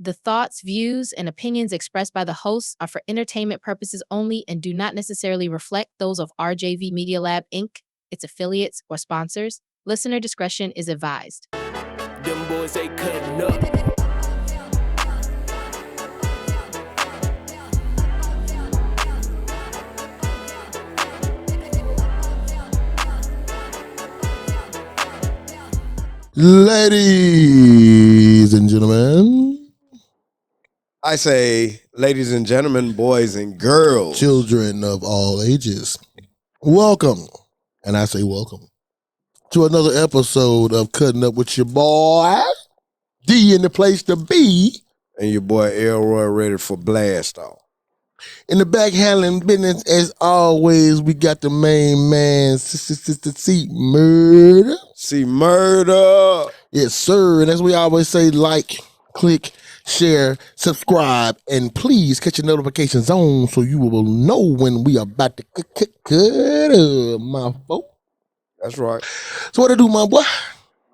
The thoughts, views, and opinions expressed by the hosts are for entertainment purposes only and do not necessarily reflect those of RJV Media Lab, Inc., its affiliates, or sponsors. Listener discretion is advised. Them boys, they cutting up. Ladies and gentlemen, I say, ladies and gentlemen, boys and girls, children of all ages, welcome, and I say welcome, to another episode of Cutting Up with your boy, D in the place to be, and your boy Elroy ready for blast off. in the back handling business, as always, we got the main man, C Murder. See murder. Yes, sir, and as we always say, like, click, share, subscribe, and please catch your notifications on so you will know when we are about to cut up, my folk. That's right. So what I do, my boy?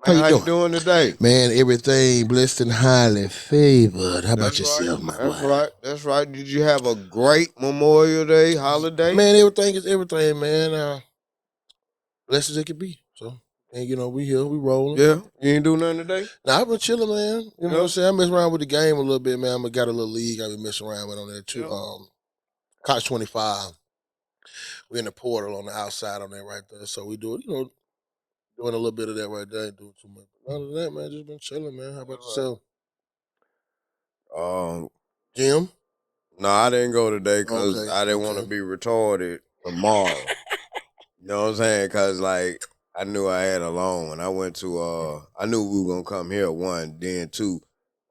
Man, how you doing today? Man, everything blessed and highly favored. How about yourself, my boy? That's right. That's right. Did you have a great Memorial Day holiday? Man, everything is everything, man. Blessed as it can be. So, and you know, we here, we rolling. Yeah. You ain't do nothing today? Nah, I've been chilling, man. You know what I'm saying? I mess around with the game a little bit, man. I got a little league I've been messing around with on there too. College 25. We're in the portal on the outside on there right there. So we do it, you know, doing a little bit of that right there. Ain't doing too much. But other than that, man, just been chilling, man. How about yourself? Jim? No, I didn't go today because Okay, I didn't want to be retarded tomorrow. You know what I'm saying? Because, like, I knew I had a long one. I went to, I knew we were going to come here, one. Then, two,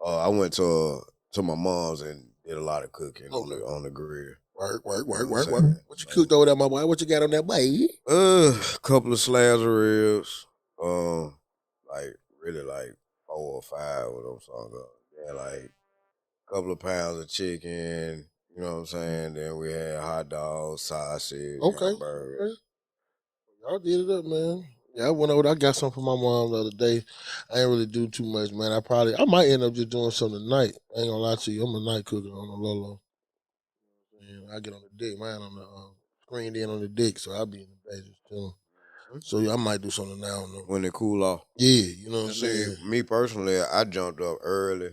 I went to my mom's and did a lot of cooking on the grill. Work. What you cooked over there, my boy? What you got on that boy? A couple of slabs of ribs. Like, really, like, 4 or 5 of those songs. Yeah, like, a couple of pounds of chicken. You know what I'm saying? Then we had hot dogs, sausage, burgers. Y'all did it up, man. Yeah, I went over there. I got something for my mom the other day. I ain't really do too much, man. I might end up just doing something tonight. I ain't gonna lie to you. I'm a night cooker on the low. I get on the dick, man, on the screened in on the dick, so I'll be in the bed just chilling. So yeah, I might do something now. When it cool off. Yeah, you know what I'm saying? Me personally, I jumped up early.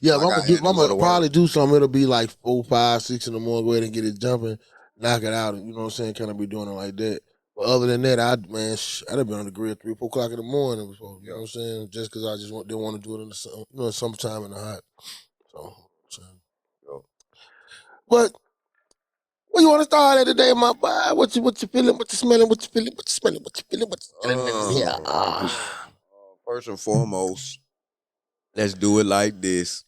Yeah, Like if I'm gonna probably do something, it'll be like 4, 5, 6 in the morning, go ahead and get it jumping, knock it out, you know what I'm saying? Kind of be doing it like that. But other than that, I'd have been on the grill 3, 4 o'clock in the morning before, you know what I'm saying? Just because I just didn't want to do it in the sun, you know, summertime in the hot. So, but where you want to start at today, my boy? What you feeling? What you smelling? What you feeling? What you smelling? What you feeling? What you feeling? Yeah. First and foremost, let's do it like this.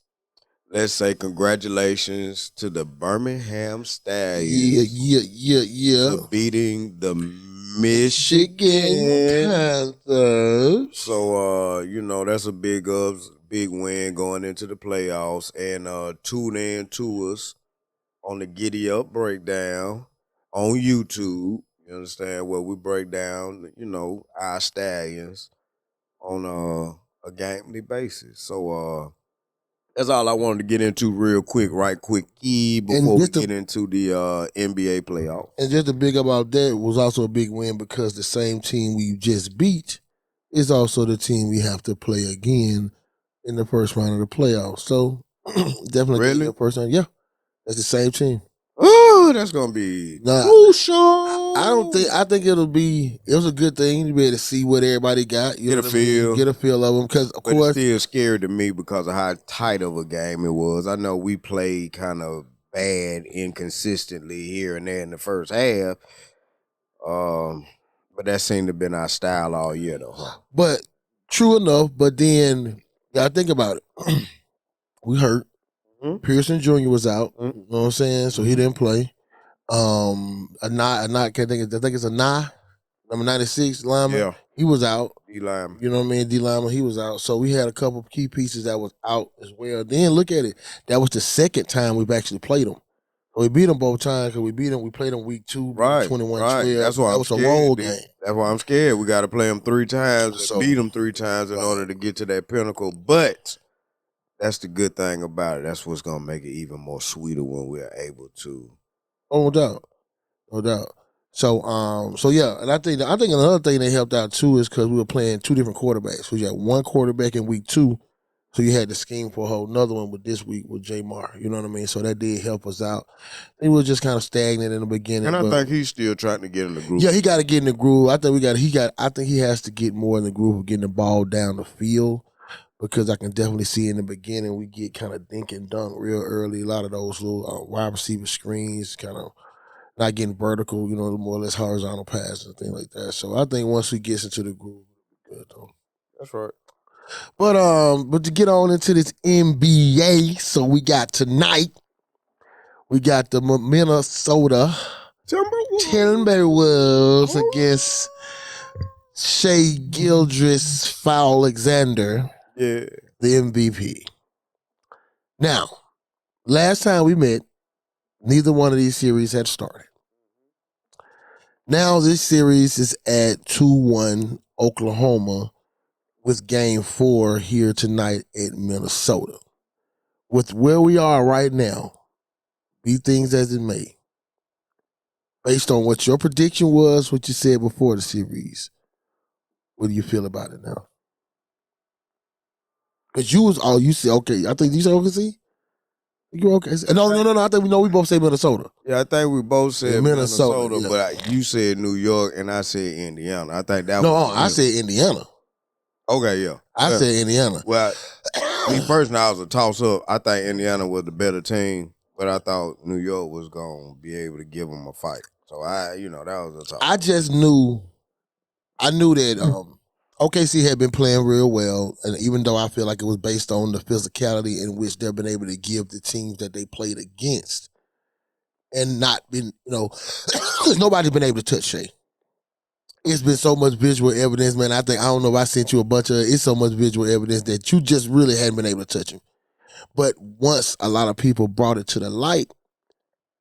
Let's say congratulations to the Birmingham Stallions. Yeah. For beating the Michigan Panthers. So, you know, that's a big win going into the playoffs. And tune in to us on the Giddy Up Breakdown on YouTube. You understand? Where we break down, you know, our Stallions on a gamely basis. So that's all I wanted to get into real quick, before we get into the NBA playoff. And just to big about that was also a big win because the same team we just beat is also the team we have to play again in the first round of the playoffs. So definitely really? The first round. Yeah, that's the same team. Oh, that's gonna be crucial. I think it was a good thing to be able to see what everybody got. Get a feel of them. Because of course, it's still scary to me because of how tight of a game it was. I know we played kind of bad, inconsistently here and there in the first half. But that seemed to have been our style all year, though. Huh? But true enough. But then, gotta think about it. We hurt. Mm-hmm. Pearson Jr. was out. Mm-hmm. You know what I'm saying? So he didn't play. I think it's a number 96 lineman. Yeah. He was out. D lineman. You know what I mean? D lineman, he was out. So we had a couple of key pieces that was out as well. Then look at it. That was the second time we've actually played them. So we beat them both times because we played them week 2, right, 21-12. Right. That's why that was a roll game. That's why I'm scared. We got to play them 3 times and beat them 3 times in order to get to that pinnacle. But that's the good thing about it. That's what's gonna make it even more sweeter when we're able to. Oh, no doubt. No doubt. So yeah, and I think another thing that helped out too is because we were playing two different quarterbacks. So you had one quarterback in week 2, so you had the scheme for a whole another one with this week with Jamar. You know what I mean? So that did help us out. He was just kind of stagnant in the beginning. And I but think he's still trying to get in the groove. yeah, he got to get in the groove. I think I think he has to get more in the groove of getting the ball down the field, because I can definitely see in the beginning we get kind of dink and dunk real early. A lot of those little wide receiver screens, kind of not getting vertical, more or less horizontal passes and things like that. So I think once he gets into the groove, it'll be good though. That's right. But to get on into this NBA, so we got tonight, we got the Minnesota Timberwolves against Shea Gildress Foul Alexander, Yeah. the MVP. Now, last time we met, neither one of these series had started. Now this series is at 2-1 Oklahoma, with game 4 here tonight at Minnesota. With where we are right now, be things as it may, based on what your prediction was, what you said before the series, what do you feel about it now? Because you said, okay, I think you said OKC? You okay? No. I think we both say Minnesota. Yeah, I think we both said Minnesota, yeah. but you said New York and I said Indiana. I think that I said Indiana. Okay, yeah. I said Indiana. Well, me personally, I was a toss-up. I think Indiana was the better team, but I thought New York was going to be able to give them a fight. So, that was a toss-up. I just knew that OKC had been playing real well, and even though I feel like it was based on the physicality in which they've been able to give the teams that they played against, and not been, because nobody's been able to touch Shea. It's been so much visual evidence, man. I don't know if I sent you a bunch of, it's so much visual evidence that you just really hadn't been able to touch him. But once a lot of people brought it to the light,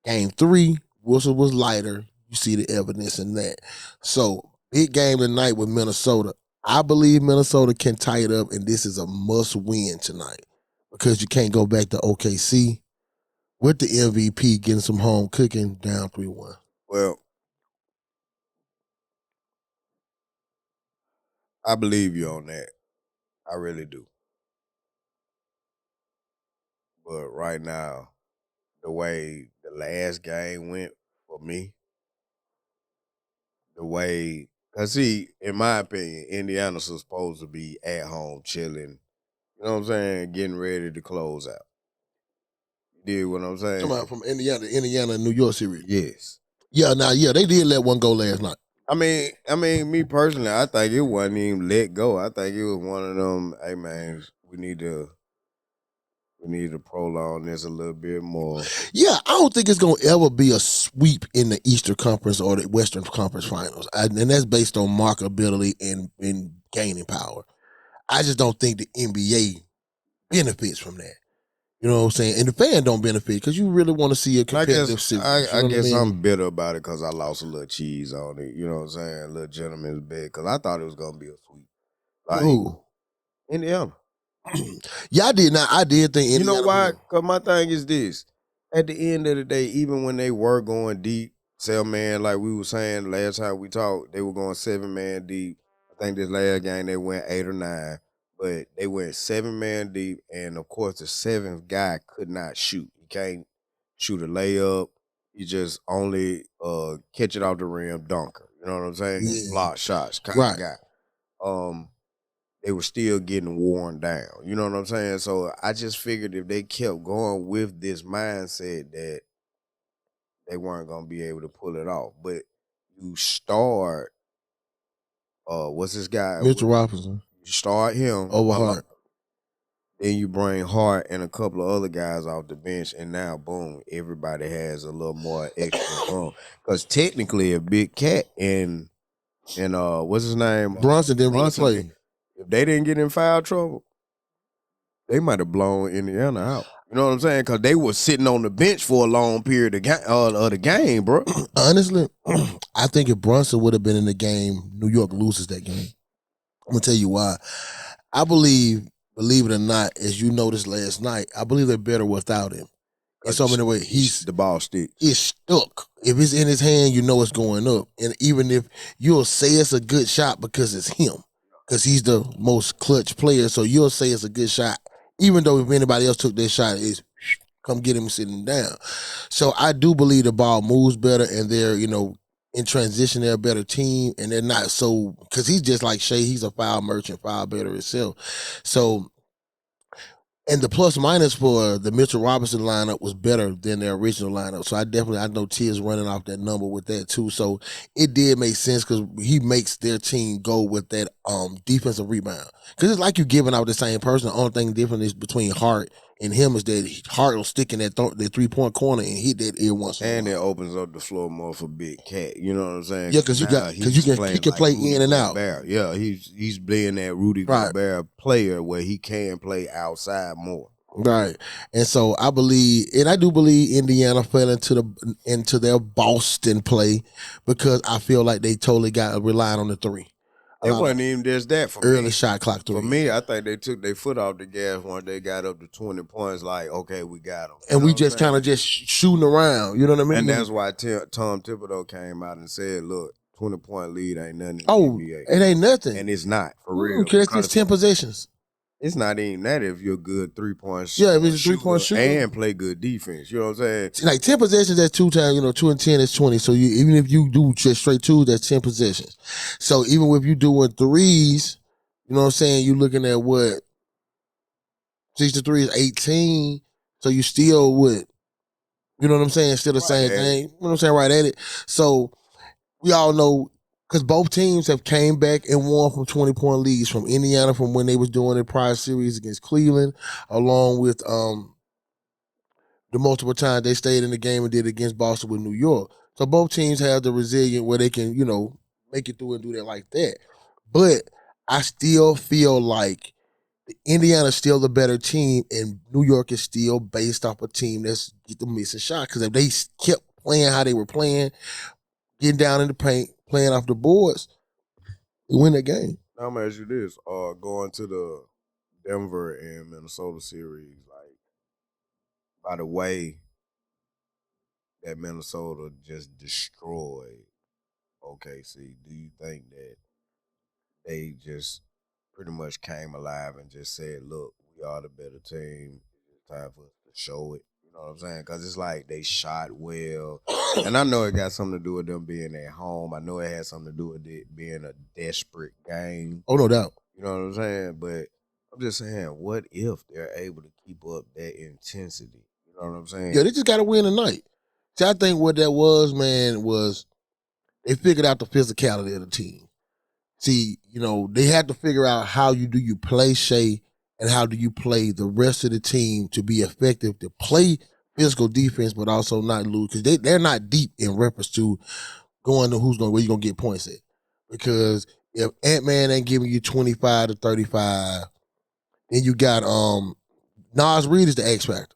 game 3, Wilson was lighter. You see the evidence in that. So, big game tonight with Minnesota. I believe Minnesota can tie it up, and this is a must-win tonight, because you can't go back to OKC with the MVP getting some home cooking down 3-1. Well, I believe you on that. I really do. But right now, the way the last game went for me, because see, in my opinion, Indiana's supposed to be at home chilling, you know what I'm saying, getting ready to close out. You dig what I'm saying? Come out from Indiana and New York series. Yes. Yeah, they did let one go last night. I mean, me personally, I think it wasn't even let go. I think it was one of them, hey man, we need to prolong this a little bit more. Yeah, I don't think it's going to ever be a sweep in the Eastern Conference or the Western Conference Finals. And that's based on marketability and gaining power. I just don't think the NBA benefits from that. You know what I'm saying? And the fan don't benefit, because you really want to see a competitive series. I guess I'm bitter about it because I lost a little cheese on it. You know what I'm saying? A little gentleman's bet, because I thought it was going to be a sweep. Like, Who? Indiana. Yeah, I did not. I did think Indiana. You know why? Because my thing is this. At the end of the day, even when they were going deep, man, like we were saying last time we talked, they were going 7-man deep. I think this last game they went 8 or 9. But they went 7-man deep, and of course the 7th guy could not shoot. He can't shoot a layup. He just only catch it off the rim, dunker. You know what I'm saying? Yeah. Block shots kind of guy. They were still getting worn down. You know what I'm saying? So I just figured if they kept going with this mindset that they weren't going to be able to pull it off. But you start, what's this guy? Mitchell Robinson. You start him. Over Hart. Then you bring Hart and a couple of other guys off the bench, and now, boom, everybody has a little more extra room. Because technically a big cat and what's his name? Brunson didn't really play. If they didn't get in foul trouble, they might have blown Indiana out. You know what I'm saying? Because they were sitting on the bench for a long period of the game, bro. Honestly, I think if Brunson would have been in the game, New York loses that game. I'm going to tell you why. I believe believe it or not, as you noticed last night, I believe they're better without him. In so many ways, the ball sticks. It's stuck. If it's in his hand, you know it's going up. And even if you'll say it's a good shot because it's him, because he's the most clutch player, so you'll say it's a good shot, even though if anybody else took that shot, it's come get him sitting down. So I do believe the ball moves better, and they're, in transition, they're a better team, and they're not so, because he's just like Shea, he's a foul merchant, foul better himself. So, and the plus minus for the Mitchell Robinson lineup was better than their original lineup. So I know Tia's running off that number with that too. So it did make sense because he makes their team go with that defensive rebound. Because it's like you giving out the same person. The only thing different is between Hart and him is that Hart will stick in that 3-point corner and hit that ear once in a while. And it opens up the floor more for Big Cat. You know what I'm saying? Yeah, because he can play in and out. Yeah, he's being that Rudy Gobert player where he can play outside more. Right. And so I do believe Indiana fell into their Boston play because I feel like they totally got relied on the three. It wasn't even just that for early me. Shot clock three. For me, I think they took their foot off the gas once they got up to 20 points. Like, okay, we got them. And we just kind of just shooting around. You know what I mean? And that's why Tom Thibodeau came out and said, "Look, 20-point lead ain't nothing in the NBA. It ain't nothing, and it's not for real. Because it's 10 possessions. It's not even that if you're a good 3-point shooter. Yeah, if it's a 3-point shooter and play good defense. You know what I'm saying? Like 10 possessions, that's 2 times. 2 and 10 is 20. So even if you do just straight 2, that's 10 possessions. So even if you doing threes, you know what I'm saying? You looking at what 6 to 3 is 18. So you still would, you know what I'm saying? Still the same thing. You know what I'm saying? Right at it. So we all know. Because both teams have came back and won from 20-point leads from Indiana from when they was doing their prior series against Cleveland, along with the multiple times they stayed in the game and did it against Boston with New York. So both teams have the resilient where they can, make it through and do that like that. But I still feel like Indiana's still the better team and New York is still based off a team that's get the missing shot. Because if they kept playing how they were playing, getting down in the paint, playing off the boards, you win that game. Now I'm gonna ask you this: going to the Denver and Minnesota series, like by the way that Minnesota just destroyed OKC, do you think that they just pretty much came alive and just said, "Look, we are the better team. It's time for us to show it"? You know what I'm saying? Because it's like they shot well. And I know it got something to do with them being at home. I know it had something to do with it being a desperate game. Oh, no doubt. You know what I'm saying? But I'm just saying, what if they're able to keep up that intensity? You know what I'm saying? Yeah, they just got to win tonight. See, I think what that was, man, was they figured out the physicality of the team. See, they had to figure out how you play Shea and how do you play the rest of the team to be effective, to play physical defense, but also not lose. Because they're not deep in reference to going to where you're going to get points at. Because if Ant-Man ain't giving you 25 to 35, then you got Nas Reed is the X factor.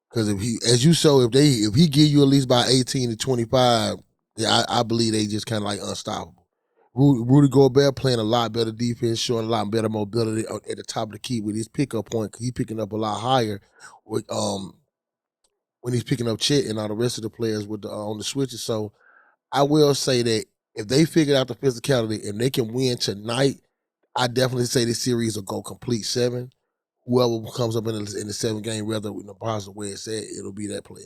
Because if he give you at least by 18 to 25, I believe they just kind of like unstoppable. Rudy Gobert playing a lot better defense, showing a lot better mobility at the top of the key with his pickup point. Because he's picking up a lot higher with when he's picking up Chet and all the rest of the players with on the switches. So I will say that if they figured out the physicality and they can win tonight, I definitely say this series will go complete 7. Whoever comes up in the 7-game, whether in the positive way it's at, it'll be that player.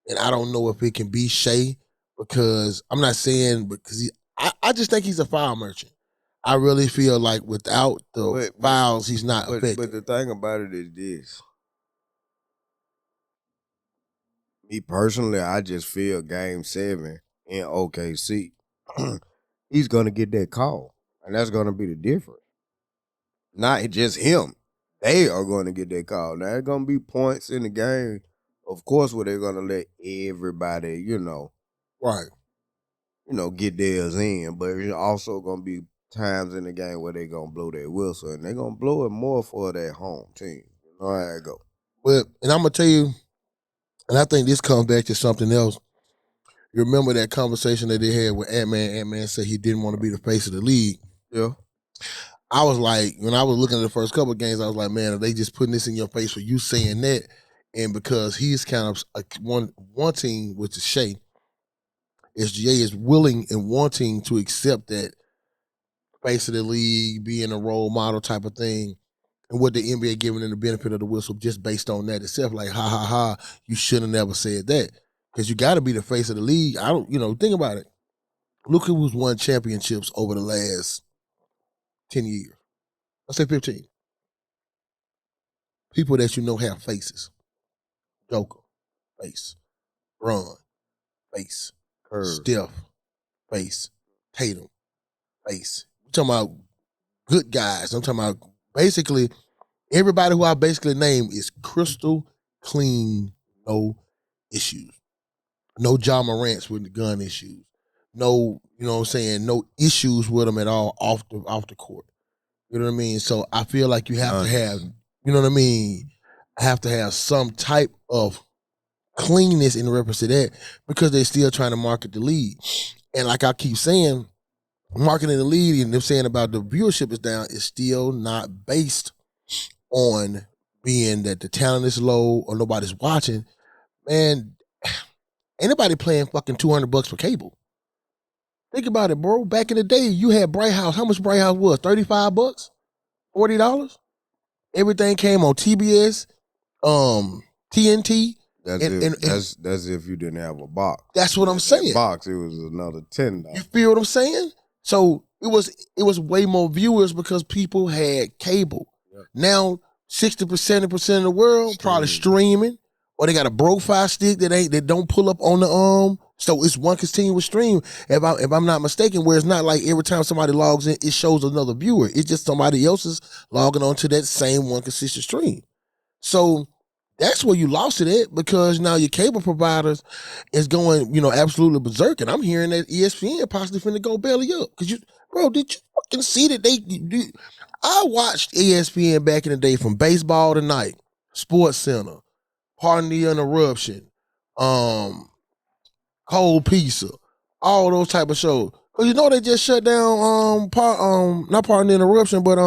And I don't know if it can be Shea because I'm not saying because I just think he's a foul merchant. I really feel like without the fouls, he's not effective. But the thing about it is this. Me personally, I just feel Game 7 in OKC, he's going to get that call. And that's going to be the difference. Not just him. They are going to get that call. Now, there's going to be points in the game, of course, where they're going to let everybody, right, get theirs in. But there's also going to be times in the game where they're going to blow their whistle. And they're going to blow it more for that home team. You know how it go. Well, and I'm going to tell you, and I think this comes back to something else. You remember that conversation that they had with Ant-Man? Ant-Man said he didn't want to be the face of the league. Yeah. I was like, when I was looking at the first couple of games, I was like, man, are they just putting this in your face for you saying that? And because he's kind of wanting with the Shea, SGA is willing and wanting to accept that face of the league, being a role model type of thing, and what the NBA giving them the benefit of the whistle just based on that itself. Like, ha ha ha, you should have never said that. Because you got to be the face of the league. I don't, think about it. Look who's won championships over the last 10 years. Let's say 15. People that you know have faces. Joker, face. Bron, face. Curve. Steph, face. Tatum, face. I'm talking about good guys. I'm talking about basically everybody who I basically name is crystal clean, no issues. No John Morant's with the gun issues. No, you know what I'm saying, no issues with them at all off the court. You know what I mean? So I feel like you have to have, you know what I mean, have to have some type of cleanness in reference to that because they're still trying to market the league. And like I keep saying, marketing the league and them saying about the viewership is down is still not based on being that the talent is low or nobody's watching. Man, anybody playing fucking $200 for cable. Think about it, bro. Back in the day, you had Bright House. How much Bright House was? $35? $40? Everything came on TBS, TNT. That's if you didn't have a box. That's what I'm saying. Box, it was another $10. You feel what I'm saying? So it was way more viewers because people had cable. Yeah. Now 60% of the world probably streaming, or they got a broke Fire stick that don't pull up on the So it's one continuous stream. If I'm not mistaken, where it's not like every time somebody logs in, it shows another viewer. It's just somebody else is logging on to that same one consistent stream. So that's where you lost it at because now your cable providers is going, absolutely berserk. And I'm hearing that ESPN possibly finna go belly up. Because did you fucking see that I watched ESPN back in the day from Baseball Tonight, Sports Center, Pardon the Interruption, Cold Pizza, all those type of shows. Cause they just shut down not Pardon the Interruption, but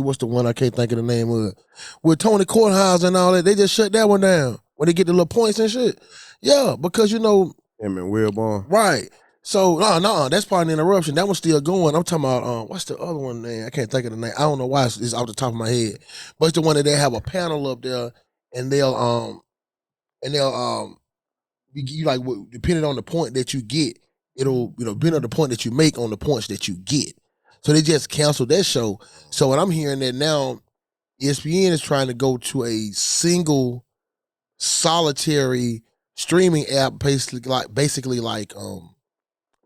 what's the one I can't think of the name of it? With Tony Kornheiser and all that, they just shut that one down when they get the little points and shit. Yeah, because Him and Wilborn. Right. So no, that's Pardon the Interruption. That one's still going. I'm talking about what's the other one name? I can't think of the name. I don't know why it's off the top of my head. But it's the one that they have a panel up there and they'll you like depending on the point that you get, it'll depend on the point that you make on the points that you get. So they just canceled that show. So what I'm hearing that now, ESPN is trying to go to a single solitary streaming app, basically like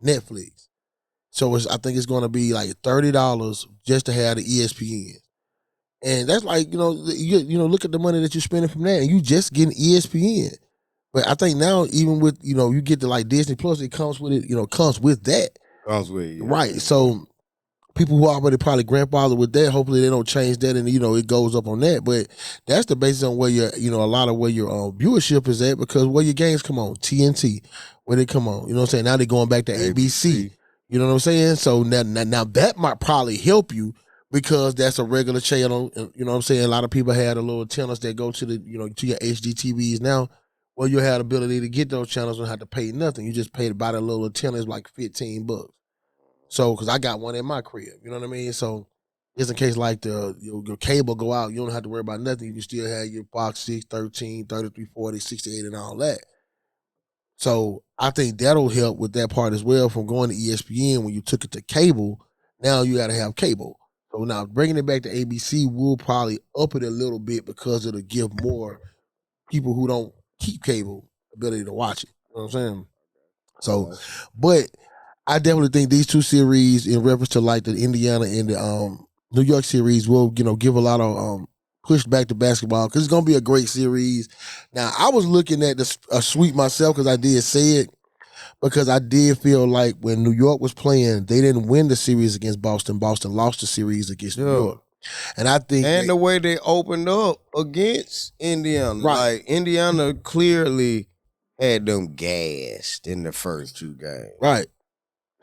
Netflix. So I think it's going to be like $30 just to have the ESPN, and that's like look at the money that you're spending from that, and you just getting ESPN. But I think now even with you get to like Disney Plus, it comes with it. Comes with that. Comes with it, yeah. Right. So people who already probably grandfathered with that, hopefully they don't change that and it goes up on that. But that's the basis on where your a lot of where your viewership is at because where your games come on, TNT, where they come on. You know what I'm saying? Now they're going back to ABC. You know what I'm saying? So now that might probably help you because that's a regular channel. You know what I'm saying? A lot of people had a little antennas that go to the to your HD TVs now. Well, you had the ability to get those channels and have to pay nothing. You just paid about a little antenna, it's like $15. So, because I got one in my crib, you know what I mean? So, just in case like your cable go out, you don't have to worry about nothing. You can still have your Fox 6, 13, 33, 40, 68, and all that. So, I think that'll help with that part as well from going to ESPN when you took it to cable. Now you got to have cable. So, now bringing it back to ABC will probably up it a little bit because it'll give more people who don't keep cable ability to watch it. You know what I'm saying? So, but I definitely think these two series in reference to like the Indiana and the New York series will, give a lot of push back to basketball because it's going to be a great series. Now, I was looking at a sweep myself because I did say it because I did feel like when New York was playing, they didn't win the series against Boston. Boston lost the series against New York. And I think the way they opened up against Indiana, right. Like Indiana clearly had them gassed in the first two games. Right.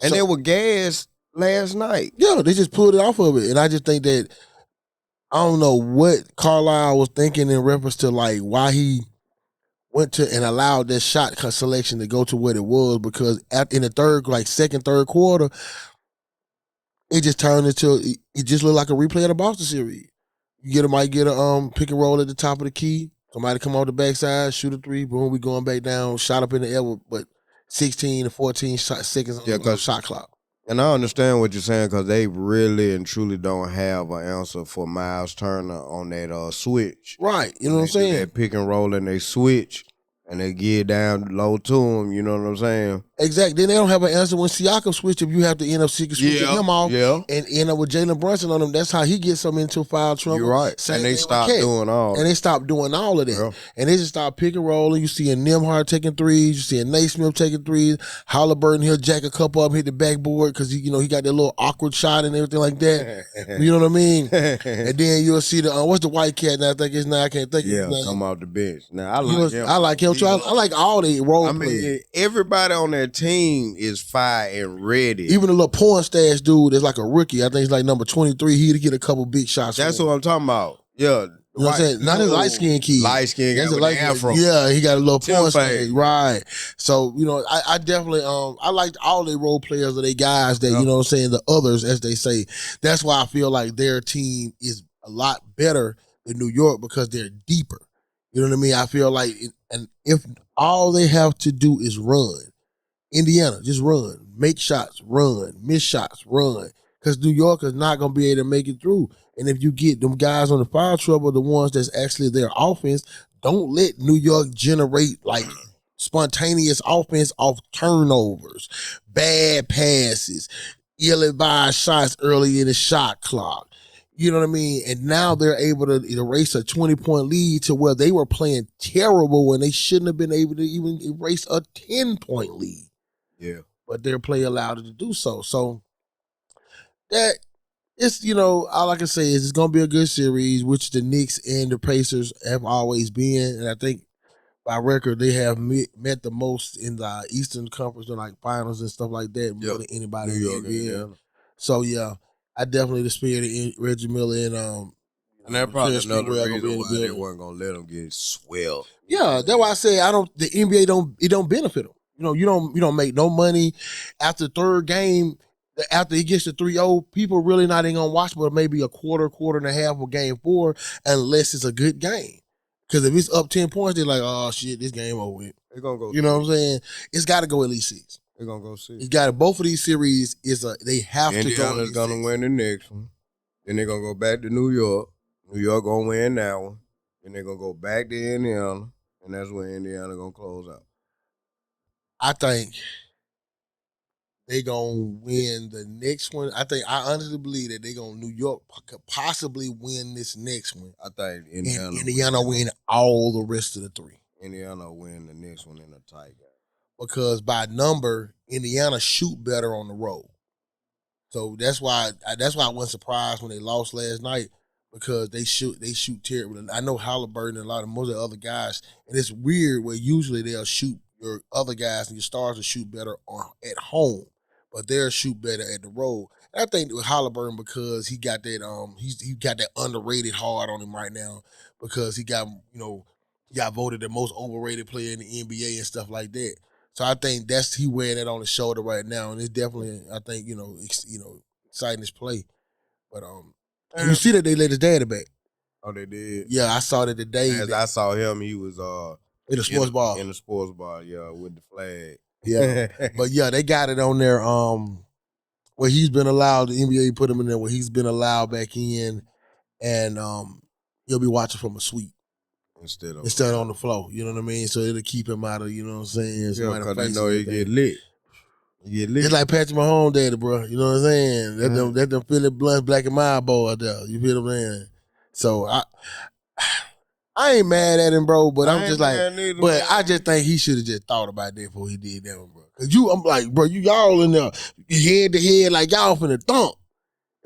And they were gassed last night. Yeah, they just pulled it off of it. And I just think that I don't know what Carlisle was thinking in reference to like why he went to and allowed that shot selection to go to what it was, because in the third quarter, it just turned into it just looked like a replay of the Boston series. Might get a pick and roll at the top of the key. Somebody come off the backside, shoot a three, boom, we going back down, shot up in the air, but 16 to 14 seconds on the shot clock. And I understand what you're saying, because they really and truly don't have an answer for Miles Turner on that switch. Right, you know what I'm saying? That pick and roll and they switch. And they get down low to him, you know what I'm saying? Exactly. Then they don't have an answer when Siakam switched. If you have to end up switching him off and end up with Jalen Brunson on him, that's how he gets them into foul trouble. You're right. And they stopped doing all. And they stopped doing all of that. Yeah. And they just stopped pick and rolling. You see a Nembhard taking threes. You see a Naismith taking threes. Halliburton, he'll jack a couple up, hit the backboard because he got that little awkward shot and everything like that. You know what I mean? And then you'll see the what's the white cat now? I think it's now. I can't think of his name. Come off the bench. Now I like him too. I like all the role players. Everybody on that team is fire and ready. Even the little porn stash dude is like a rookie. I think he's like number 23. He'd get a couple big shots. That's what I'm talking about. Yeah. You know what I'm saying? Not his light-skinned kid. Light-skinned guy with the afro. Yeah, he got a little porn stash. Right. So, I definitely, I liked all the role players of they guys that, you know what I'm saying, the others, as they say. That's why I feel like their team is a lot better than New York, because they're deeper. You know what I mean? I feel like, and if all they have to do is run, Indiana, just run, make shots, run, miss shots, run, because New York is not going to be able to make it through. And if you get them guys on the foul trouble, the ones that's actually their offense, don't let New York generate like spontaneous offense off turnovers, bad passes, ill-advised shots early in the shot clock. You know what I mean? And now they're able to erase a 20-point lead to where they were playing terrible when they shouldn't have been able to even erase a 10-point lead. Yeah. But their play allowed it to do so. So that it's, all I can say is it's going to be a good series, which the Knicks and the Pacers have always been. And I think by record, they have met the most in the Eastern Conference, like finals and stuff like that, more than anybody in the NBA. So, yeah. I definitely the spirit of Reggie Miller and that's probably another reason why they weren't gonna let them get swelled. Yeah, that's why I say the NBA don't benefit them. You don't make no money after the third game. After he gets to 3-0, people really not even gonna watch, but maybe a quarter and a half of game 4, unless it's a good game. Because if it's up 10 points, they're like, oh shit, this game over with. They're gonna go. You know what I'm saying? It's got to go at least 6. They're gonna go 6. It's got to. Both of these series they have to go. Indiana's gonna win the next one. Then they're gonna go back to New York. New York gonna win that one. Then they're gonna go back to Indiana, and that's where Indiana gonna close out. I think they gonna win the next one. I honestly believe that New York could possibly win this next one. I think Indiana win all the rest of the 3. Indiana win the next one in a tie game. Because by number, Indiana shoot better on the road. So that's why I wasn't surprised when they lost last night, because they shoot terrible. I know Halliburton and most of the other guys, and it's weird where usually they'll shoot your other guys and your stars will shoot better at home, but they'll shoot better at the road. And I think with Halliburton, because he got that he got that underrated hard on him right now, because he got voted the most overrated player in the NBA and stuff like that. So I think he wearing that on his shoulder right now, and it's definitely, I think, exciting his play. But you see that they let his daddy back. Oh, they did. Yeah, I saw that today. As I saw him, he was in the sports bar. In the sports bar, yeah, with the flag. Yeah, but yeah, they got it on there. Where he's been allowed, the NBA put him in there where he's been allowed back in, and he'll be watching from a suite. Instead of on the floor, you know what I mean? So it'll keep him out of, you know what I'm saying? Yeah, because they know he get lit. It's like Patrick Mahomes daddy, bro. You know what I'm saying? That them Philip Blunt, black and mild boy out there. You feel what I'm saying? So I ain't mad at him, bro, but I'm just like, but I just think he should have just thought about that before he did that one, bro. Cause I'm like, bro, y'all in there head to head like y'all finna thump.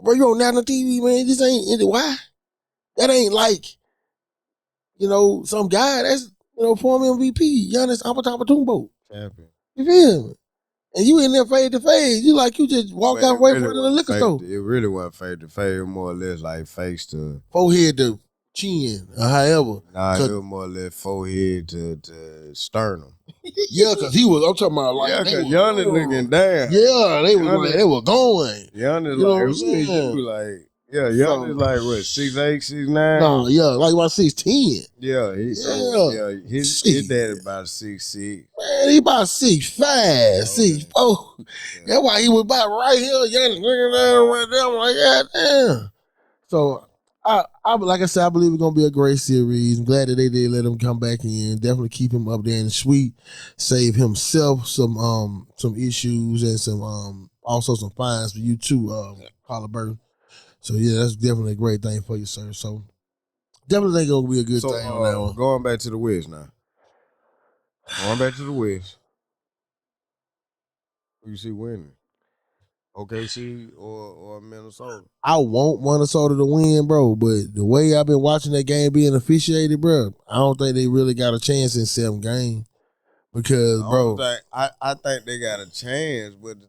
Bro, you on national TV, man. This ain't why? That ain't like, some guy that's, former MVP, Giannis Antetokounmpo. Champion. You feel me? And you in there fade to fade. You like you just walk out away from the liquor store. It really wasn't fade to fade. It was more or less like face to forehead to chin or however. Nah, it was more or less forehead to sternum. Yeah, because he was. I'm talking about like. Yeah, because Giannis looking down. Yeah, they was like, they were going. Giannis You know like what I'm saying? like Giannis like what 6'8", 6'9"? No, yeah, like about 6'10". Yeah, his daddy about 6'6". Man, he about 6'5", 6'4". Yeah. That's why he was about right here. Giannis looking down right there. I'm like, God damn. So I like I said, I believe it's gonna be a great series. I'm glad that they did let him come back in. Definitely keep him up there in the suite. Save himself some issues and some also some fines for you too, Halliburton. So yeah, that's definitely a great thing for you, sir. So definitely think it'll be a good thing on that one. Going back to the West now. Going back to the West. Who you see winning? OKC or Minnesota? I want Minnesota to win, bro, but the way I've been watching that game being officiated, bro, I don't think they really got a chance in 7 games. Because, bro, I think they got a chance, but the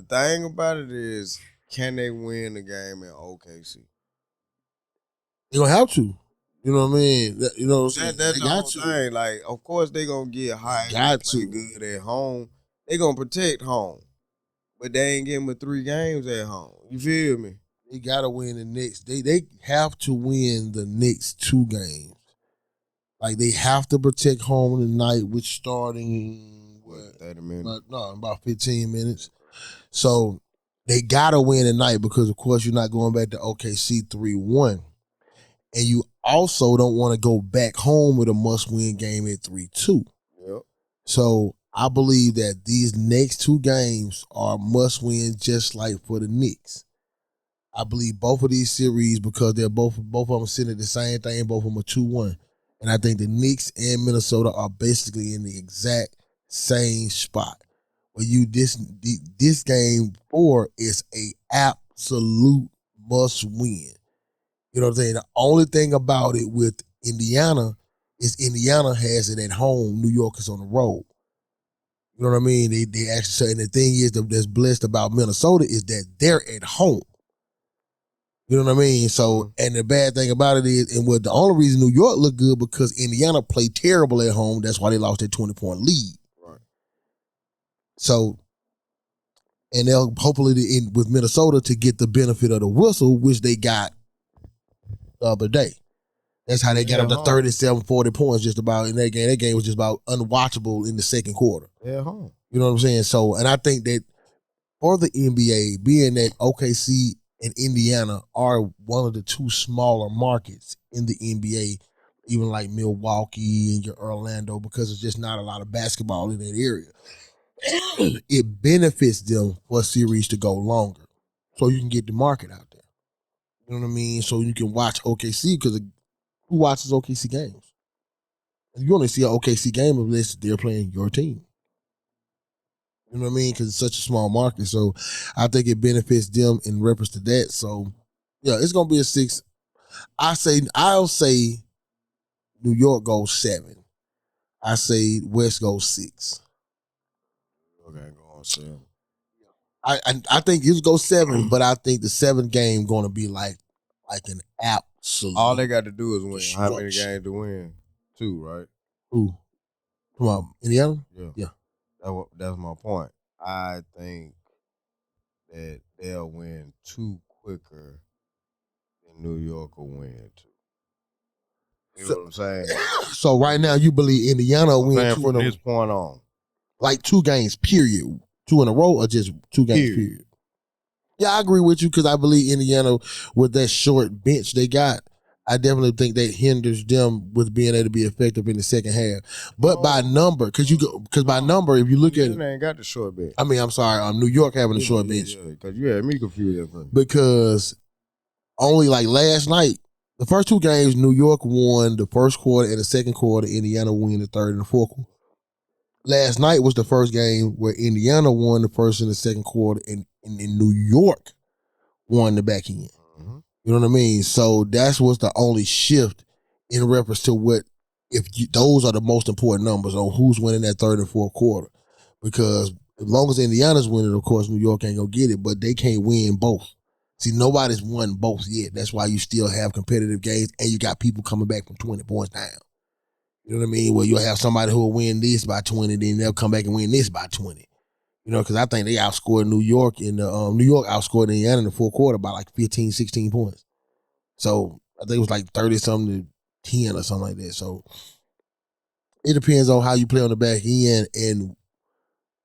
thing about it is, can they win the game in OKC? They're gonna have to. You know what I mean? You know what I'm saying? That's the whole thing. Like, of course they gonna get high and play good at home. They gonna protect home. But they ain't getting but 3 games at home. You feel me? They gotta win the next. They have to win the next 2 games. Like they have to protect home tonight, which starting 30 minutes. About 15 minutes. So they gotta win tonight because of course you're not going back to OKC 3-1. And you also don't want to go back home with a must-win game at 3-2. Yep. So I believe that these next 2 games are must-win, just like for the Knicks. I believe both of these series because they're both of them sitting at the same thing. Both of them are 2-1, and I think the Knicks and Minnesota are basically in the exact same spot. Where this game 4 is a absolute must-win. You know what I'm saying? The only thing about it with Indiana is Indiana has it at home. New York is on the road. You know what I mean? They actually say, and the thing is that's blessed about Minnesota is that they're at home. You know what I mean? So, and the bad thing about it is, and what the only reason New York looked good because Indiana played terrible at home. That's why they lost their 20-point lead. Right. So, and they'll hopefully with Minnesota to get the benefit of the whistle, which they got the other day. That's how they got up to 37, 40 points just about in that game. That game was just about unwatchable in the second quarter. Yeah, home. You know what I'm saying? So, and I think that for the NBA, being that OKC and Indiana are one of the 2 smaller markets in the NBA, even like Milwaukee and your Orlando, because it's just not a lot of basketball in that area. It benefits them for a series to go longer. So you can get the market out there. You know what I mean? So you can watch OKC because who watches OKC games? You only see an OKC game unless they're playing your team. You know what I mean? Because it's such a small market. So I think it benefits them in reference to that. So, yeah, it's going to be a 6. I'll say New York goes 7. I say West goes 6. Okay, go on 7. I think it goes 7, but I think the 7th game going to be like an absolute. All they got to do is win. How many games to win? 2, right? Who? Come on, Indiana? Yeah. That's my point. I think that they'll win 2 quicker than New York will win 2. You know what I'm saying? So right now you believe Indiana will win 2 from this point on. Like 2 games, period. 2 in a row or just 2 games, period? Yeah, I agree with you because I believe Indiana, with that short bench they got, I definitely think that hinders them with being able to be effective in the second half. But by number, because by number, if you look at it, they ain't got the short bench. I mean, I'm sorry, New York having a short bench. Yeah, because you had me confused at first. Because only like last night, the first 2 games, New York won the first quarter and the second quarter. Indiana won the third and the fourth quarter. Last night was the first game where Indiana won the first and the second quarter, and New York won the back end. Mm-hmm. You know what I mean? So that's what's the only shift in reference to those are the most important numbers on who's winning that third and fourth quarter. because as long as Indiana's winning, of course, New York ain't gonna get it, but they can't win both. See, nobody's won both yet. That's why you still have competitive games, and you got people coming back from 20 points down. You know what I mean? Well, you'll have somebody who will win this by 20, then they'll come back and win this by 20. You know, because I think they outscored New York in the New York outscored Indiana in the fourth quarter by like 15, 16 points. So I think it was like 30-something to 10 or something like that. So it depends on how you play on the back end and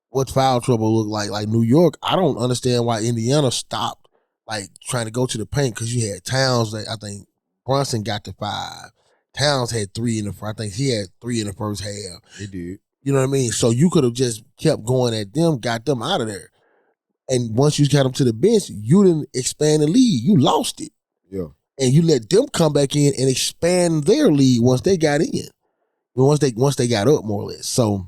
what foul trouble look like. Like New York, I don't understand why Indiana stopped like trying to go to the paint because you had Towns that I think Brunson got to 5. Towns had 3 in the first. I think he had 3 in the first half. He did. You know what I mean? So you could have just kept going at them, got them out of there. And once you got them to the bench, you didn't expand the lead. You lost it. Yeah. And you let them come back in and expand their lead once they got in. Once they got up, more or less. So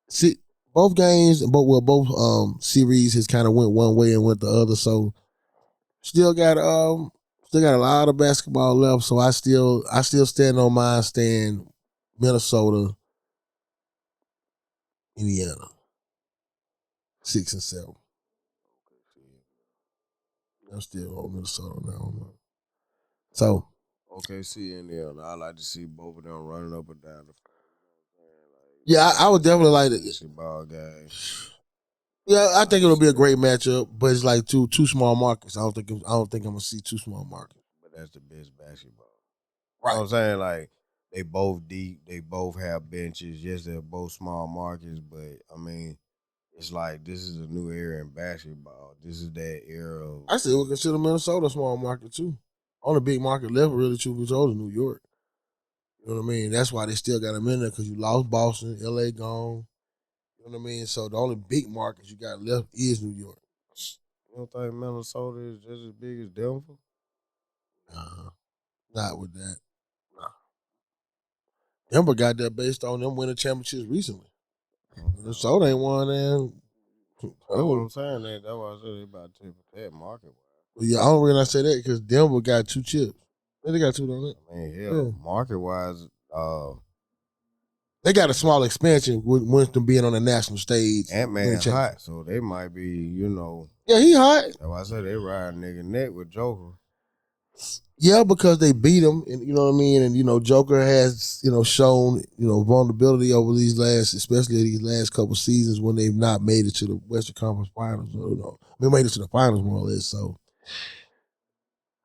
see, both games, both series has kind of went one way and went the other. So still got a lot of basketball left. So I still stand on mine, stand Minnesota, Indiana, 6 and 7. I'm still on Minnesota now. So OKC, Indiana. I like to see both of them running up and down the yeah, I would definitely like it. basketball game. Yeah, I think it'll be a great matchup, but it's like two small markets. I don't think I'm gonna see 2 small markets. But that's the best basketball. Right. You know what I'm saying? Like, they both deep. They both have benches. Yes, they're both small markets, but, I mean, it's like this is a new era in basketball. This is that era of... I still would consider Minnesota a small market, too. On the big market level, really, truth be told, is New York. You know what I mean? That's why they still got them in there, because you lost Boston, L.A. gone. You know what I mean? So the only big markets you got left is New York. You don't think Minnesota is just as big as Denver? Nah, not with that. Nah. Denver got that based on them winning championships recently. Minnesota ain't won there. That's what I'm saying. That's why I said they about to take that market. Yeah, I don't really say that because Denver got 2 chips. They got 2, don't they? I mean, hell, market wise, they got a small expansion with Winston being on the national stage. Ant-Man hot, so they might be, you know. Yeah, he hot. That's why I said they riding nigga neck with Joker. Yeah, because they beat him, and you know what I mean. And you know, Joker has shown vulnerability over especially these last couple seasons when they've not made it to the Western Conference Finals. They made it to the finals more or less. So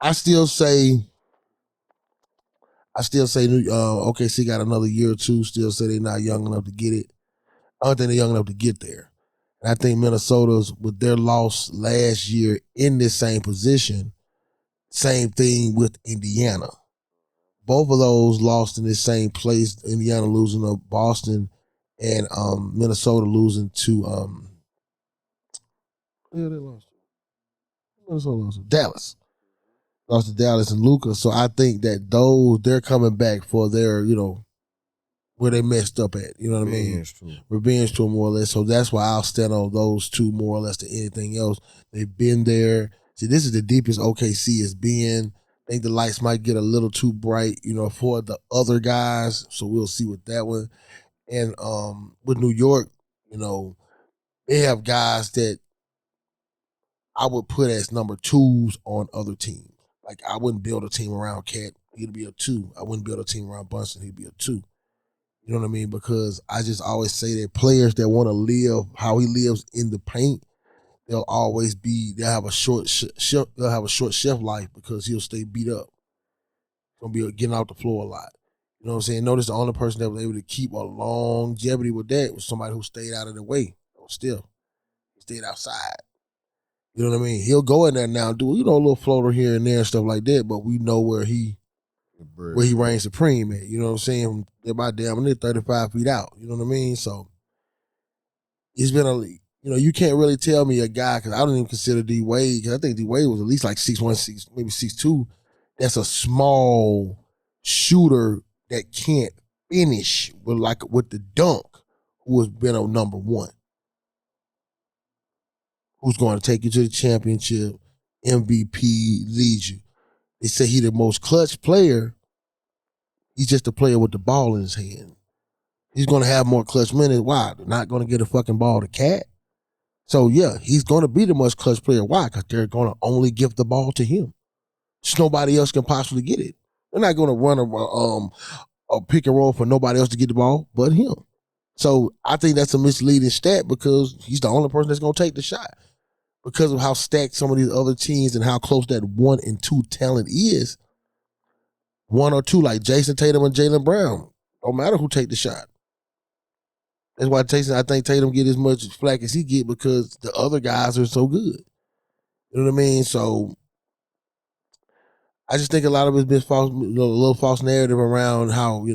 I still say OKC got another year or two. Still say they're not young enough to get it. I don't think they're young enough to get there. And I think Minnesota's, with their loss last year in this same position, same thing with Indiana. Both of those lost in this same place. Indiana losing to Boston and Minnesota losing to yeah, they lost. Minnesota lost to Dallas. Lost to Dallas and Luka. So I think that they're coming back for their, where they messed up at. You know what I mean? Revenge tour, more or less. So that's why I'll stand on those 2 more or less than anything else. They've been there. See, this is the deepest OKC has been. I think the lights might get a little too bright, for the other guys. So we'll see with that one. And with New York, they have guys that I would put as number 2s on other teams. Like, I wouldn't build a team around Cat. He'd be a 2. I wouldn't build a team around Bunsen. He'd be a 2. You know what I mean? Because I just always say that players that want to live how he lives in the paint, they'll have a short shelf life because he'll stay beat up. He'll be getting off the floor a lot. You know what I'm saying? Notice the only person that was able to keep a longevity with that was somebody who stayed out of the way. Still, he stayed outside. You know what I mean? He'll go in there now and do a little floater here and there and stuff like that, but we know where he reigns supreme at. You know what I'm saying? They're about damn near 35 feet out. You know what I mean? So it's been you can't really tell me a guy, because I don't even consider D Wade, because I think D Wade was at least like 6'1", maybe 6'2". That's a small shooter that can't finish with the dunk, who has been a number 1. Who's going to take you to the championship, MVP, lead you. They say he's the most clutch player. He's just a player with the ball in his hand. he's going to have more clutch minutes. Why? They're not going to get a fucking ball to Cat. So, yeah, he's going to be the most clutch player. Why? Because they're going to only give the ball to him. Just nobody else can possibly get it. They're not going to run a pick and roll for nobody else to get the ball but him. So I think that's a misleading stat because he's the only person that's going to take the shot. Because of how stacked some of these other teams and how close that 1 and 2 talent is, 1 or 2 like Jason Tatum and Jaylen Brown, don't matter who take the shot. That's why I think Tatum get as much flack as he get because the other guys are so good. You know what I mean? So I just think a lot of it's been false, a little false narrative around how,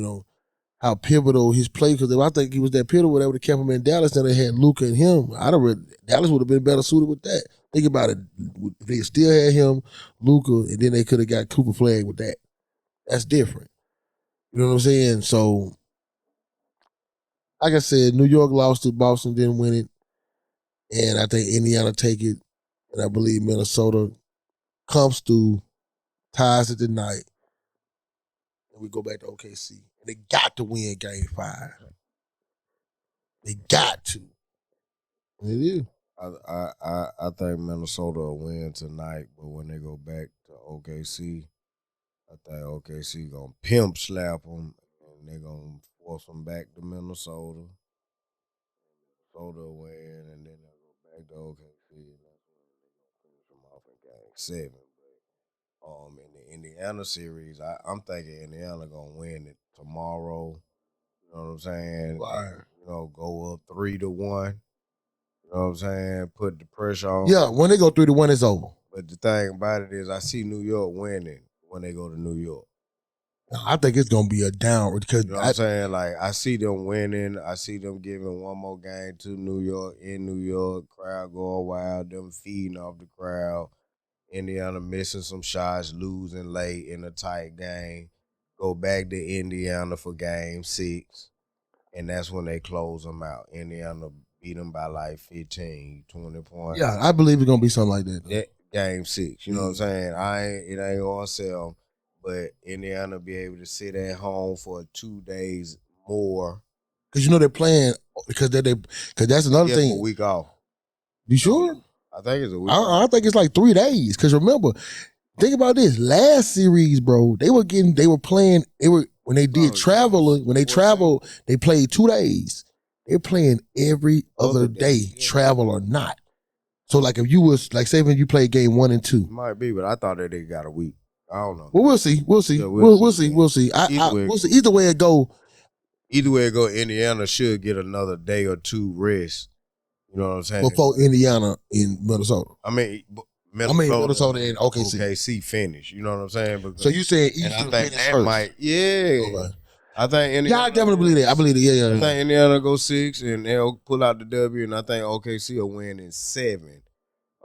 how pivotal his play. Because if I think he was that pivotal, they would have kept him in Dallas and they had Luka and him. Dallas would have been better suited with that. Think about it. If they still had him, Luka, and then they could have got Cooper Flag with that. That's different. You know what I'm saying? So, like I said, New York lost to Boston, didn't win it. And I think Indiana take it. And I believe Minnesota comes through, ties it tonight. And we go back to OKC. And they got to win Game 5. They got to. And it is. I think Minnesota will win tonight, but when they go back to OKC, I think OKC gonna pimp slap them, and they're gonna force them back to Minnesota. Minnesota will win, and then they'll go back to OKC, and that's when they're gonna finish them off in Game 7. But in the Indiana series, I'm thinking Indiana gonna win it tomorrow. You know what I'm saying? Right. Go up 3-1. You know what I'm saying? Put the pressure on. Yeah, when they go 3-1, it's over. But the thing about it is I see New York winning when they go to New York. I think it's going to be a down because you know what I'm saying? Like, I see them winning. I see them giving one more game to New York, in New York. Crowd going wild, them feeding off the crowd. Indiana missing some shots, losing late in a tight game. Go back to Indiana for Game 6, and that's when they close them out. Indiana beat them by like 15, 20 points. Yeah, I believe it's going to be something like that. Game 6, you know what I'm saying? It ain't going to sell, but Indiana be able to sit at home for 2 days more. Because they're playing, because that's another thing. A week off. You sure? I think it's a week I think it's like 3 days. Because remember, think about this. Last series, bro, when they did traveling, when they traveled, they played 2 days. They're playing every other day, travel or not. So, like, if you was, like, say when you play Game 1 and 2. It might be, but I thought that they got a week. I don't know. Well, we'll see. We'll see. Yeah, we'll see. We'll see. We'll see. Either way it go, Indiana should get another day or 2 rest. You know what I'm saying? Before Indiana in Minnesota. Minnesota and OKC. OKC finish. You know what I'm saying? Because, so you saying East I think that first. might, Okay. I think Indiana. Yeah, I definitely believe that. I believe it. Yeah. I think Indiana go 6 and they'll pull out the W, and I think OKC will win in 7.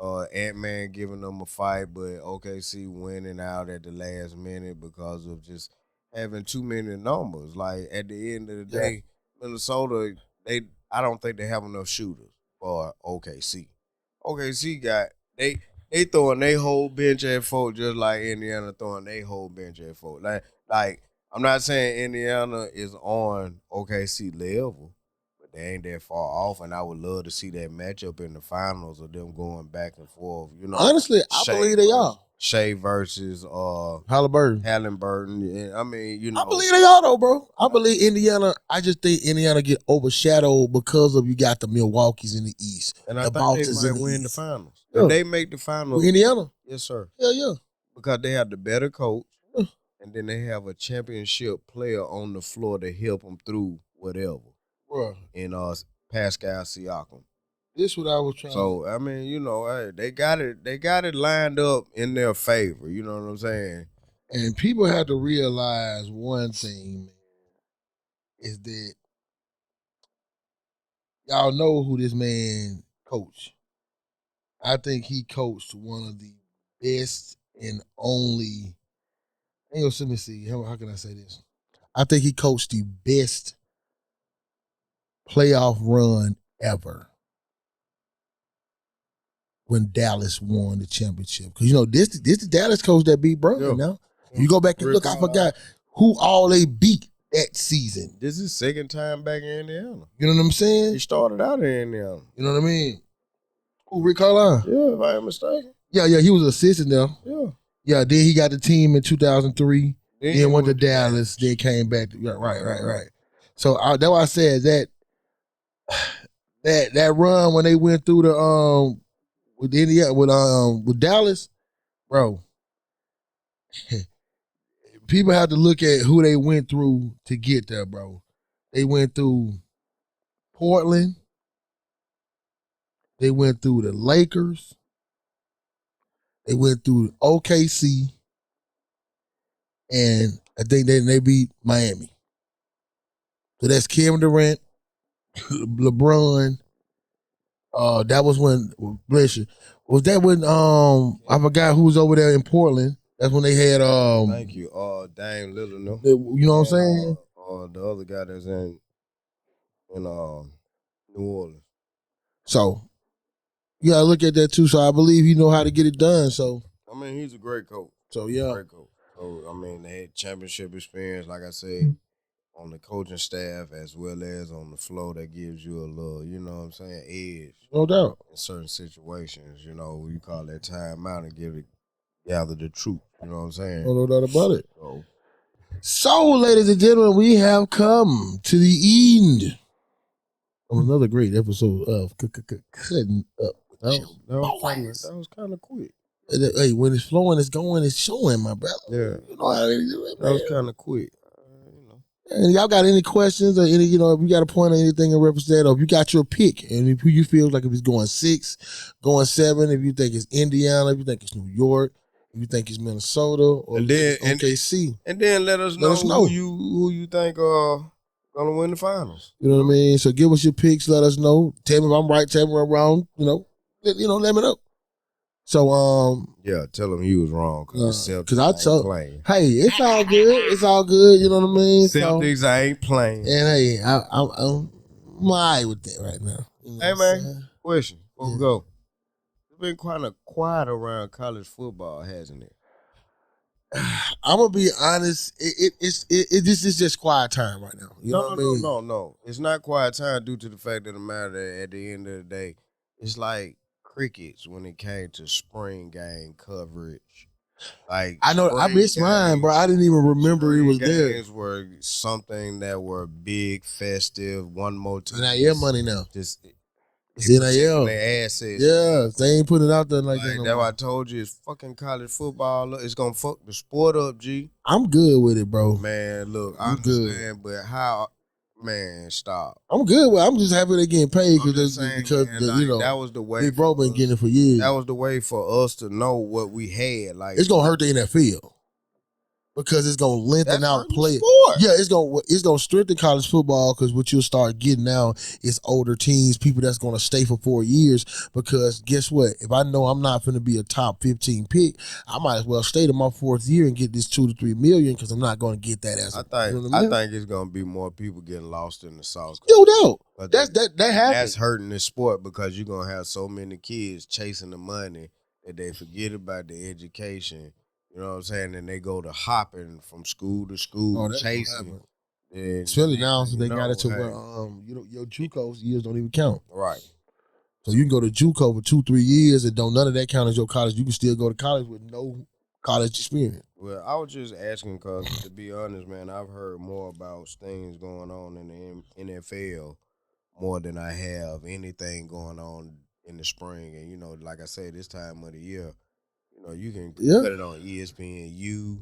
Ant-Man giving them a fight, but OKC winning out at the last minute because of just having too many numbers. Like, at the end of the day, Minnesota, I don't think they have enough shooters for OKC. OKC got they throwing their whole bench at folk just like Indiana throwing their whole bench at folk. Like I'm not saying Indiana is on OKC level, but they ain't that far off, and I would love to see that matchup in the finals of them going back and forth. Honestly, I believe they are. Shea versus Halliburton. And I mean, I believe they are though, bro. I believe Indiana. I just think Indiana get overshadowed because of you got the Milwaukee's in the East. And I the think Boston's they might win the East. finals. Yeah. If they make the finals. With Indiana? Yes, sir. Yeah. Because they have the better coach, and then they have a championship player on the floor to help them through whatever. Bro. In Pascal Siakam. This is what I was trying. So I mean, hey, they got it lined up in their favor. You know what I'm saying? And people have to realize one thing, man, is that y'all know who this man coached. I think he coached one of the best and only. Let me see. How can I say this? I think he coached the best playoff run ever when Dallas won the championship. Because, this the Dallas coach that beat Brooklyn now. You go back and look, I forgot who all they beat that season. This is second time back in Indiana. You know what I'm saying? He started out in Indiana. You know what I mean? Who, Rick Carlisle? Yeah, if I ain't mistaken. Yeah, he was an assistant there. Yeah. Yeah, then he got the team in 2003. Then went to Dallas. Then came back. Right. So that's why I said that run when they went through the with Indiana with Dallas, bro. People have to look at who they went through to get there, bro. They went through Portland. They went through the Lakers. They went through OKC. And I think they beat Miami. So that's Kevin Durant, LeBron. That was when, bless you. Was that when I forgot who was over there in Portland? That's when they had Thank you. Dame Lillard, no? You know what I'm saying? The other guy that's in New Orleans. So you gotta look at that too. So I believe he know how to get it done. So I mean, he's a great coach. So yeah. Great coach. So I mean, they had championship experience, like I said, on the coaching staff as well as on the floor. That gives you a little, you know what I'm saying, edge. No doubt. In certain situations, you know, you call that time out and gather the truth. You know what I'm saying? No doubt about it. So, ladies and gentlemen, we have come to the end of another great episode of Kuttin Up. That was kind of quick. Hey, when it's flowing, it's going, it's showing, my brother. Yeah. You know how they do it, That was kind of quick. And y'all got any questions or any, if you got a point or anything in reference to that, or if you got your pick, and if you feel like if it's going 6, going 7, if you think it's Indiana, if you think it's New York, if you think it's Minnesota, or OKC. And then let us know who you think gonna win the finals. You know what I mean? So give us your picks, let us know. Tell me if I'm right, tell me if I'm wrong, let me know. So yeah, tell them you was wrong because I told hey, it's all good. It's all good. You know what I mean? Celtics ain't playing. And hey, I'm all right with that right now. Hey man, question before we go. It's been kind of quiet around college football, hasn't it? I'm gonna be honest. This is just quiet time right now. You know what I mean? No. It's not quiet time due to the fact of the matter that at the end of the day, it's like crickets when it came to spring game coverage. Like I know I missed mine, bro. I didn't even remember it was there. Games were something that were big, festive. One more time. NIL money now. Just it's NIL. Their assets. Yeah, they ain't putting it out there like that. That's why I told you it's fucking college football. It's gonna fuck the sport up, G. I'm good with it, bro. Man, look, I understand, but how? Man, stop. I'm good with it. I'm just happy they're getting paid because that was the way. Big Bro been getting it for years. That was the way for us to know what we had. Like it's gonna hurt the NFL because it's gonna lengthen out play. Yeah, it's gonna strengthen college football because what you'll start getting now is older teams, people that's gonna stay for 4 years. Because guess what? If I know I'm not gonna be a top 15 pick, I might as well stay to my 4th year and get this $2 to $3 million because I'm not gonna get that as. I think it's gonna be more people getting lost in the sauce. No doubt. That happens. That's hurting the sport because you're gonna have so many kids chasing the money that they forget about the education. You know what I'm saying? And they go to hopping from school to school, chasing. Especially now, so they got it to where your JUCO years don't even count. Right. So you can go to JUCO for 2-3 years and none of that count as your college. You can still go to college with no college experience. Well, I was just asking because, to be honest, man, I've heard more about things going on in the NFL more than I have anything going on in the spring. And like I say, this time of the year. You can put it on ESPNU,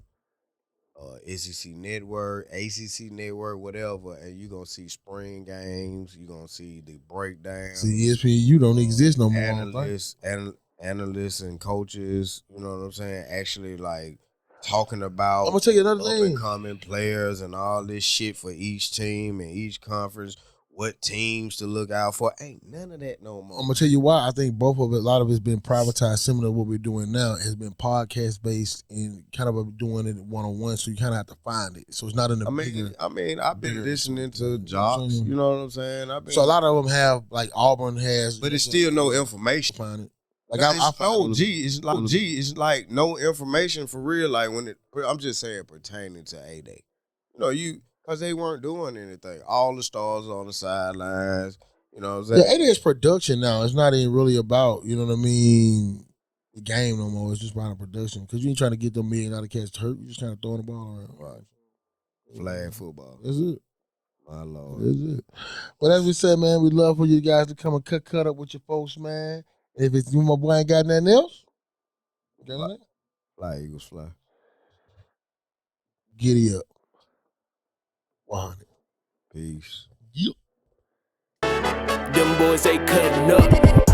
SEC Network, ACC Network, whatever, and you're going to see spring games. You're going to see the breakdown. See, ESPNU don't exist no more. Analysts and coaches, you know what I'm saying, actually, like, talking about I'm gonna tell you another thing. Up-and-coming players and all this shit for each team and each conference. What teams to look out for? Ain't none of that no more. I'm gonna tell you why. I think a lot of it's been privatized, similar to what we're doing now. Has been podcast based and kind of doing it one-on-one, so you kind of have to find it. So it's not in the. I've been listening to jobs. You know what I'm saying? So a lot of them have, like Auburn has, but it's still no information. Find it. Like it's like no information for real. Like I'm just saying pertaining to A-Day. Because they weren't doing anything. All the stars on the sidelines. You know what I'm saying? Yeah, it is production now. It's not even really about, you know what I mean, the game no more. It's just about the production. Because you ain't trying to get them $1 million cats hurt. You just trying to throw the ball around. Right. Flag football. That's it. My Lord. That's it. But as we said, man, we'd love for you guys to come and cut up with your folks, man. And if it's you, my boy, ain't got nothing else, Fly, Eagles, fly. giddy up. 100. Peace. Yep. Them boys, they cutting up.